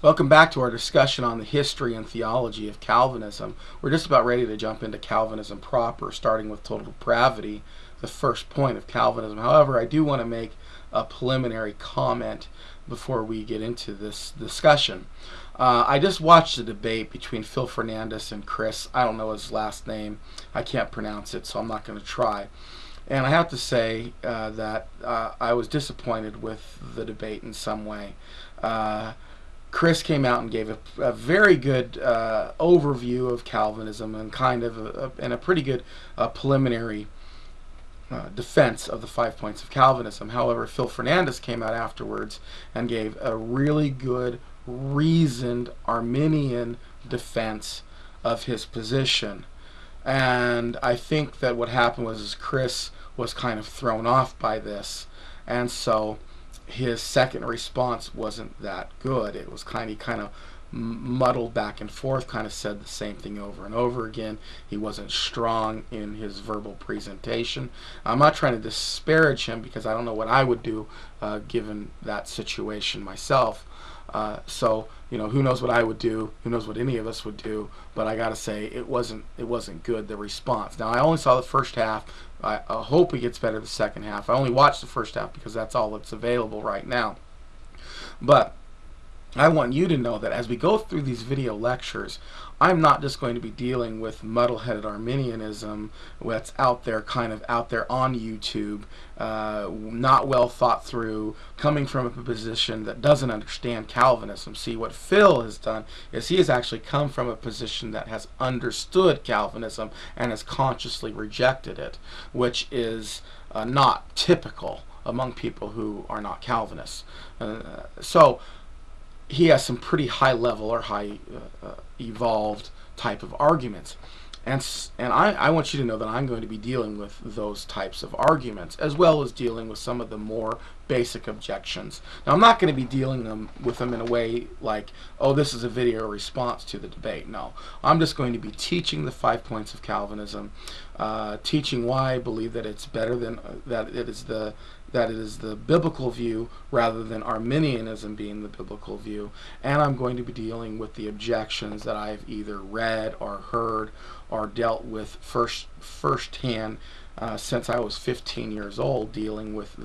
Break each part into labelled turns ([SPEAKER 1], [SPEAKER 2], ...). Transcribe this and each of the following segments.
[SPEAKER 1] Welcome back to our discussion on the history and theology of Calvinism. We're just about ready to jump into Calvinism proper, starting with total depravity, the first point of Calvinism. However, I do want to make a preliminary comment before we get into this discussion. I just watched a debate between Phil Fernandez and Chris. I don't know his last name. I can't pronounce it, so I'm not going to try. And I have to say that I was disappointed with the debate in some way. Chris came out and gave a very good overview of Calvinism and kind of a pretty good preliminary defense of the 5 points of Calvinism. However, Phil Fernandez came out afterwards and gave a really good, reasoned Arminian defense of his position. And I think that what happened was Chris was kind of thrown off by this, and so his second response wasn't that good. It was he kind of muddled back and forth, kind of said the same thing over and over again. He wasn't strong in his verbal presentation. I'm not trying to disparage him because I don't know what I would do given that situation myself. So who knows what I would do? Who knows what any of us would do? But I got to say, it wasn't good, the response. Now, I only saw the first half. I hope it gets better the second half. I only watched the first half because that's all that's available right now. But I want you to know that as we go through these video lectures, I'm not just going to be dealing with muddle-headed Arminianism that's out there on YouTube, not well thought through, coming from a position that doesn't understand Calvinism. See, what Phil has done is he has actually come from a position that has understood Calvinism and has consciously rejected it, which is not typical among people who are not Calvinists. So he has some pretty high level or high evolved type of arguments. And I want you to know that I'm going to be dealing with those types of arguments, as well as dealing with some of the more basic objections. Now, I'm not going to be dealing with them in a way like, oh, this is a video response to the debate. No, I'm just going to be teaching the 5 points of Calvinism, teaching why I believe that it's better than that it is the biblical view rather than Arminianism being the biblical view. And I'm going to be dealing with the objections that I've either read or heard or dealt with firsthand since I was 15 years old, dealing with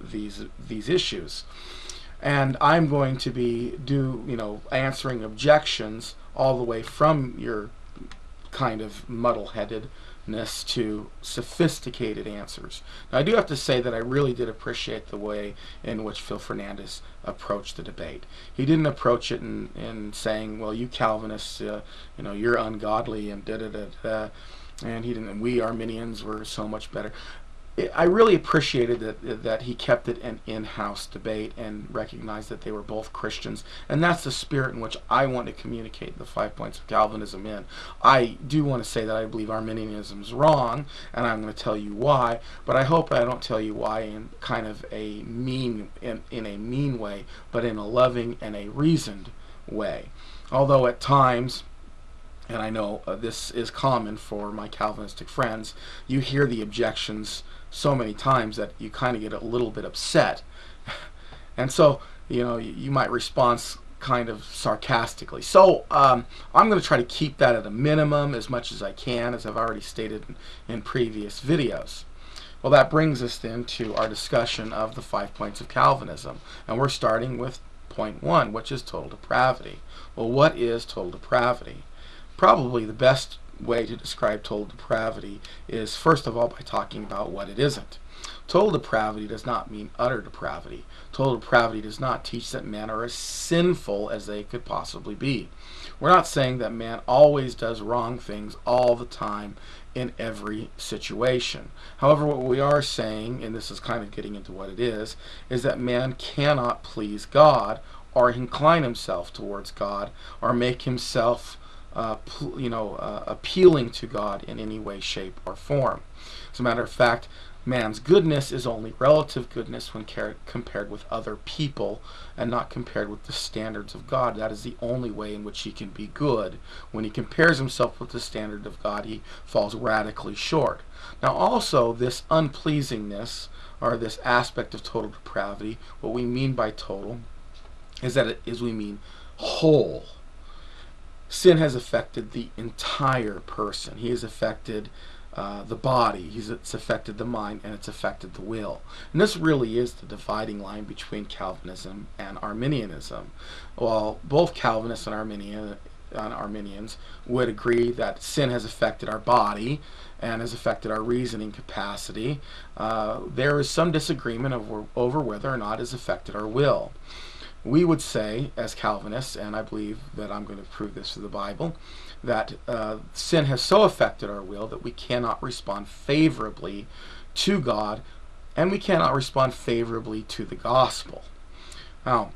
[SPEAKER 1] these issues. And I'm going to be answering objections all the way from your kind of muddle-headedness to sophisticated answers. Now, I do have to say that I really did appreciate the way in which Phil Fernandez approached the debate. He didn't approach it in saying, well, you Calvinists, you're ungodly and da-da-da-da, and he didn't, we Arminians were so much better. I really appreciated that he kept it an in-house debate and recognized that they were both Christians, and that's the spirit in which I want to communicate the 5 points of Calvinism in. I do want to say that I believe Arminianism is wrong, and I'm going to tell you why, but I hope I don't tell you why in kind of a mean way, but in a loving and a reasoned way. Although at times, and I know this is common for my Calvinistic friends, you hear the objections so many times that you kind of get a little bit upset. And so, you might respond kind of sarcastically. So I'm going to try to keep that at a minimum as much as I can, as I've already stated in previous videos. Well, that brings us then to our discussion of the 5 points of Calvinism. And we're starting with point 1, which is total depravity. Well, what is total depravity? Probably the best way to describe total depravity is, first of all, by talking about what it isn't. Total depravity does not mean utter depravity. Total depravity does not teach that men are as sinful as they could possibly be. We're not saying that man always does wrong things all the time in every situation. However, what we are saying, and this is kind of getting into what it is that man cannot please God or incline himself towards God or make himself appealing to God in any way, shape, or form. As a matter of fact, man's goodness is only relative goodness when compared with other people and not compared with the standards of God. That is the only way in which he can be good. When he compares himself with the standard of God, he falls radically short. Now also, this unpleasingness, or this aspect of total depravity, what we mean by total, is that we mean whole. Sin has affected the entire person. He has affected the body, it's affected the mind, and it's affected the will. And this really is the dividing line between Calvinism and Arminianism. Well, both Calvinists and Arminians would agree that sin has affected our body and has affected our reasoning capacity. There is some disagreement over whether or not it has affected our will. We would say, as Calvinists, and I believe that I'm going to prove this through the Bible, that sin has so affected our will that we cannot respond favorably to God, and we cannot respond favorably to the gospel. Now,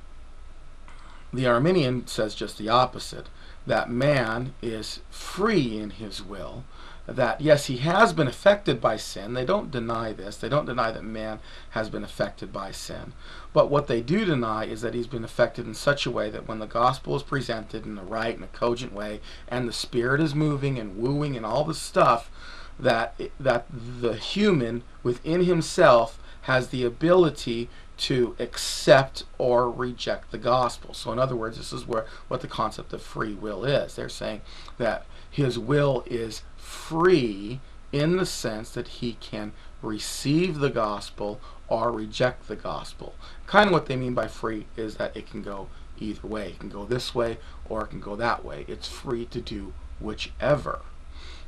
[SPEAKER 1] the Arminian says just the opposite, that man is free in his will, that yes, he has been affected by sin. They don't deny this. They don't deny that man has been affected by sin. But what they do deny is that he's been affected in such a way that when the gospel is presented in the right and a cogent way, and the Spirit is moving and wooing and all this stuff, that the human within himself has the ability to accept or reject the gospel. So in other words, this is what the concept of free will is. They're saying that his will is free in the sense that he can receive the gospel or reject the gospel. Kind of what they mean by free is that it can go either way. It can go this way or it can go that way. It's free to do whichever.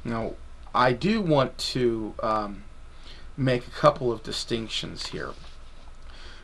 [SPEAKER 1] Now, I do want to make a couple of distinctions here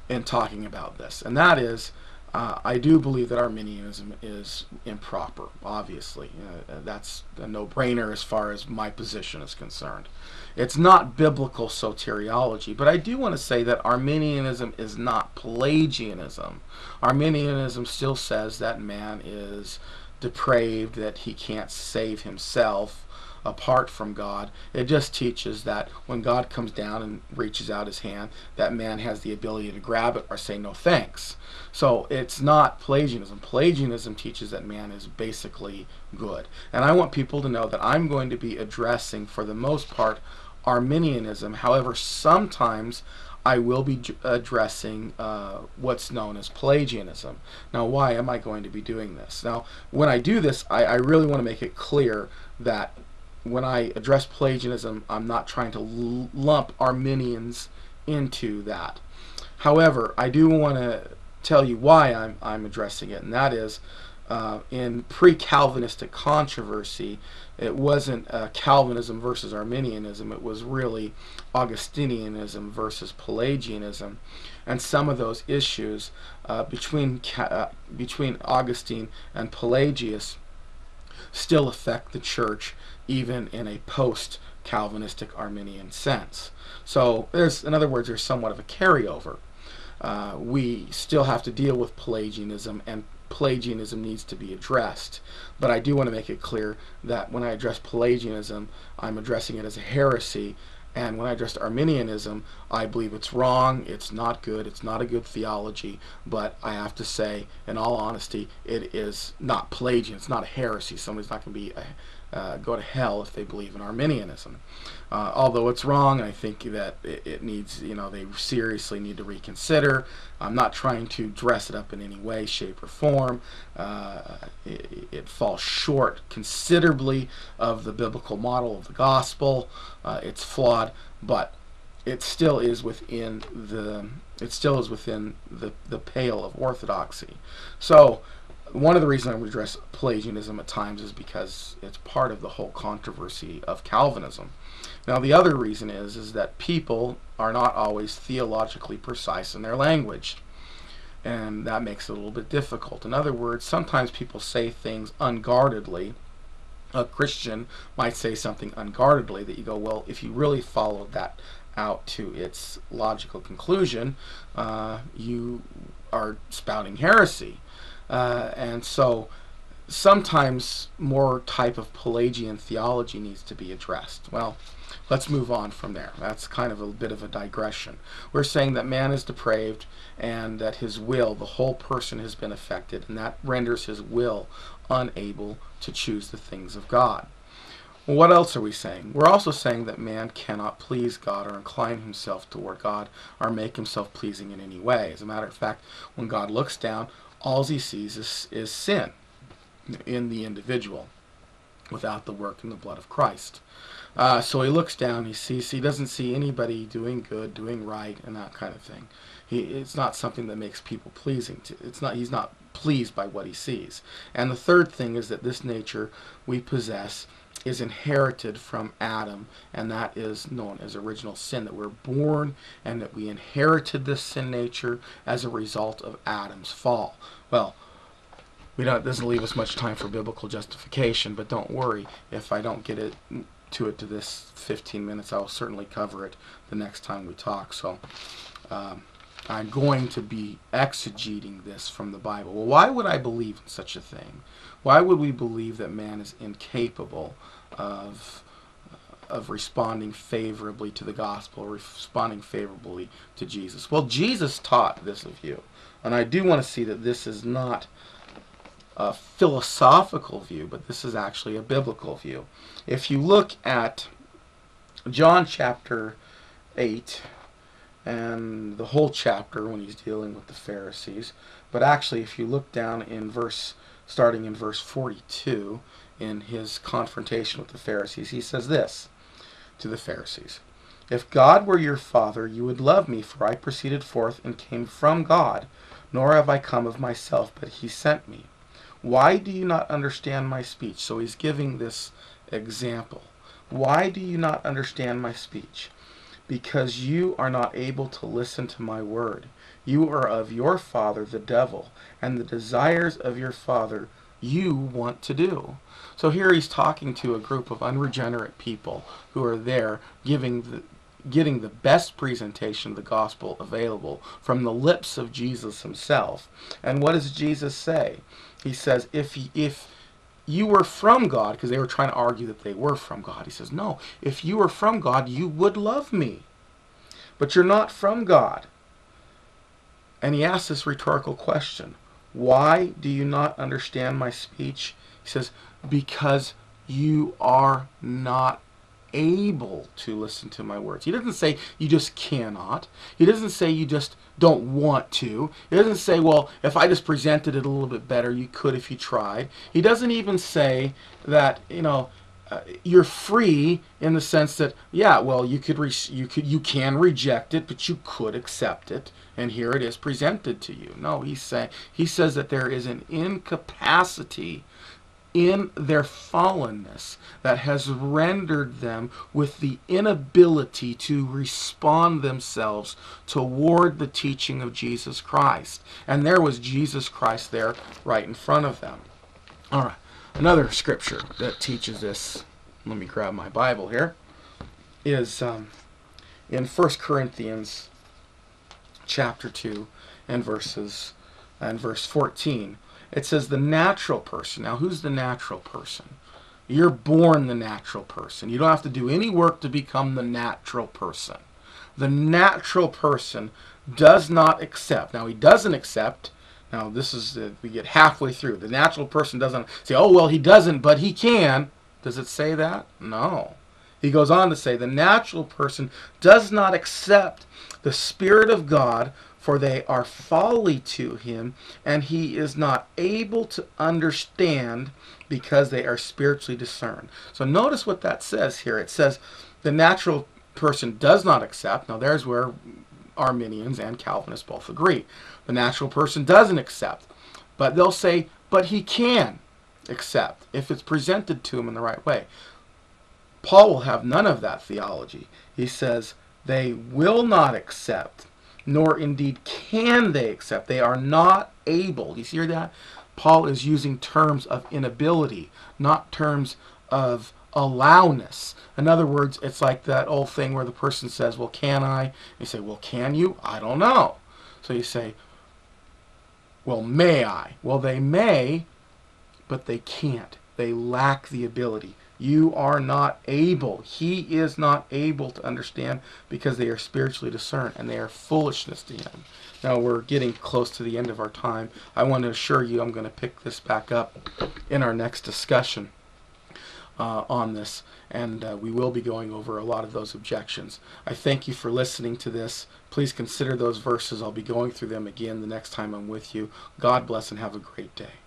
[SPEAKER 1] in talking about this, and that is, I do believe that Arminianism is improper, obviously. That's a no-brainer as far as my position is concerned. It's not biblical soteriology, but I do want to say that Arminianism is not Pelagianism. Arminianism still says that man is depraved, that he can't save himself apart from God. It just teaches that when God comes down and reaches out his hand, that man has the ability to grab it or say no thanks. So it's not Pelagianism. Pelagianism teaches that man is basically good. And I want people to know that I'm going to be addressing, for the most part, Arminianism. However, sometimes I will be addressing what's known as Pelagianism. Now, why am I going to be doing this? Now, when I do this, I really want to make it clear that when I address Pelagianism, I'm not trying to lump Arminians into that. However, I do want to tell you why I'm addressing it, and that is, in pre-Calvinistic controversy, it wasn't Calvinism versus Arminianism. It was really Augustinianism versus Pelagianism, and some of those issues between Augustine and Pelagius still affect the church, even in a post-Calvinistic Arminian sense. So in other words, there's somewhat of a carryover. We still have to deal with Pelagianism, and Pelagianism needs to be addressed. But I do want to make it clear that when I address Pelagianism, I'm addressing it as a heresy, and when I address Arminianism, I believe it's wrong, it's not good, it's not a good theology, but I have to say, in all honesty, it is not Pelagian, it's not a heresy. Somebody's not going to be go to hell if they believe in Arminianism. Although it's wrong, I think that it needs, they seriously need to reconsider. I'm not trying to dress it up in any way, shape, or form. It falls short considerably of the biblical model of the gospel. It's flawed, but it still is within the pale of orthodoxy. So one of the reasons I would address Pelagianism at times is because it's part of the whole controversy of Calvinism. Now, the other reason is that people are not always theologically precise in their language, and that makes it a little bit difficult. In other words, sometimes people say things unguardedly. A Christian might say something unguardedly that you go, well, if you really followed that out to its logical conclusion, you are spouting heresy. And so sometimes more type of Pelagian theology needs to be addressed. Well, let's move on from there. That's kind of a bit of a digression. We're saying that man is depraved and that his will, the whole person, has been affected, and that renders his will unable to choose the things of God. Well, what else are we saying? We're also saying that man cannot please God or incline himself toward God or make himself pleasing in any way. As a matter of fact, when God looks down, All he sees is sin in the individual without the work and the blood of Christ. So he looks down, he doesn't see anybody doing good, doing right, and that kind of thing. It's not something that makes people pleasing to. He's not pleased by what he sees. And the third thing is that this nature we possess is inherited from Adam, and that is known as original sin, that we're born and that we inherited this sin nature as a result of Adam's fall. Well, it doesn't leave us much time for biblical justification, but don't worry, if I don't get to this 15 minutes, I'll certainly cover it the next time we talk. So I'm going to be exegeting this from the Bible. Well, why would I believe in such a thing? Why would we believe that man is incapable of responding favorably to the gospel, responding favorably to Jesus? Well, Jesus taught this of you, and I do want to see that this is not a philosophical view, but this is actually a biblical view. If you look at John chapter 8 and the whole chapter when he's dealing with the Pharisees, but actually if you look down in starting in verse 42 in his confrontation with the Pharisees, he says this to the Pharisees: "If God were your Father, you would love me, for I proceeded forth and came from God, nor have I come of myself, but he sent me. Why do you not understand my speech?" So he's giving this example. Why do you not understand my speech? Because you are not able to listen to my word. You are of your father, the devil, and the desires of your father you want to do. So here he's talking to a group of unregenerate people who are there getting the best presentation of the gospel available from the lips of Jesus himself. And what does Jesus say? He says, if you were from God, because they were trying to argue that they were from God, he says, no, if you were from God, you would love me. But you're not from God. And he asks this rhetorical question: why do you not understand my speech? He says, because you are not able to listen to my words. He doesn't say you just cannot. He doesn't say you just don't want to. He doesn't say, well, if I just presented it a little bit better, you could if you tried. He doesn't even say that, you're free in the sense that, yeah, well, you can reject it, but you could accept it, and here it is presented to you. No, he says that there is an incapacity in their fallenness that has rendered them with the inability to respond themselves toward the teaching of Jesus Christ. And there was Jesus Christ there right in front of them. All right, another scripture that teaches this, let me grab my Bible here, is in 1 Corinthians chapter 2 and verse 14. It says the natural person. Now, who's the natural person? You're born the natural person. You don't have to do any work to become the natural person. The natural person does not accept. Now, he doesn't accept. Now, this is, we get halfway through. The natural person doesn't say, oh, well, he doesn't, but he can. Does it say that? No. He goes on to say, the natural person does not accept the Spirit of God, for they are folly to him, and he is not able to understand because they are spiritually discerned. So notice what that says here. It says the natural person does not accept. Now there's where Arminians and Calvinists both agree. The natural person doesn't accept. But they'll say, but he can accept if it's presented to him in the right way. Paul will have none of that theology. He says they will not accept, nor indeed can they accept. They are not able. You hear that? Paul is using terms of inability, not terms of allowness. In other words, it's like that old thing where the person says, well, can I? You say, well, can you? I don't know. So you say, well, may I? Well, they may, but they can't. They lack the ability. You are not able. He is not able to understand because they are spiritually discerned and they are foolishness to him. Now we're getting close to the end of our time. I want to assure you I'm going to pick this back up in our next discussion. on this, and we will be going over a lot of those objections. I thank you for listening to this. Please consider those verses. I'll be going through them again the next time I'm with you. God bless and have a great day.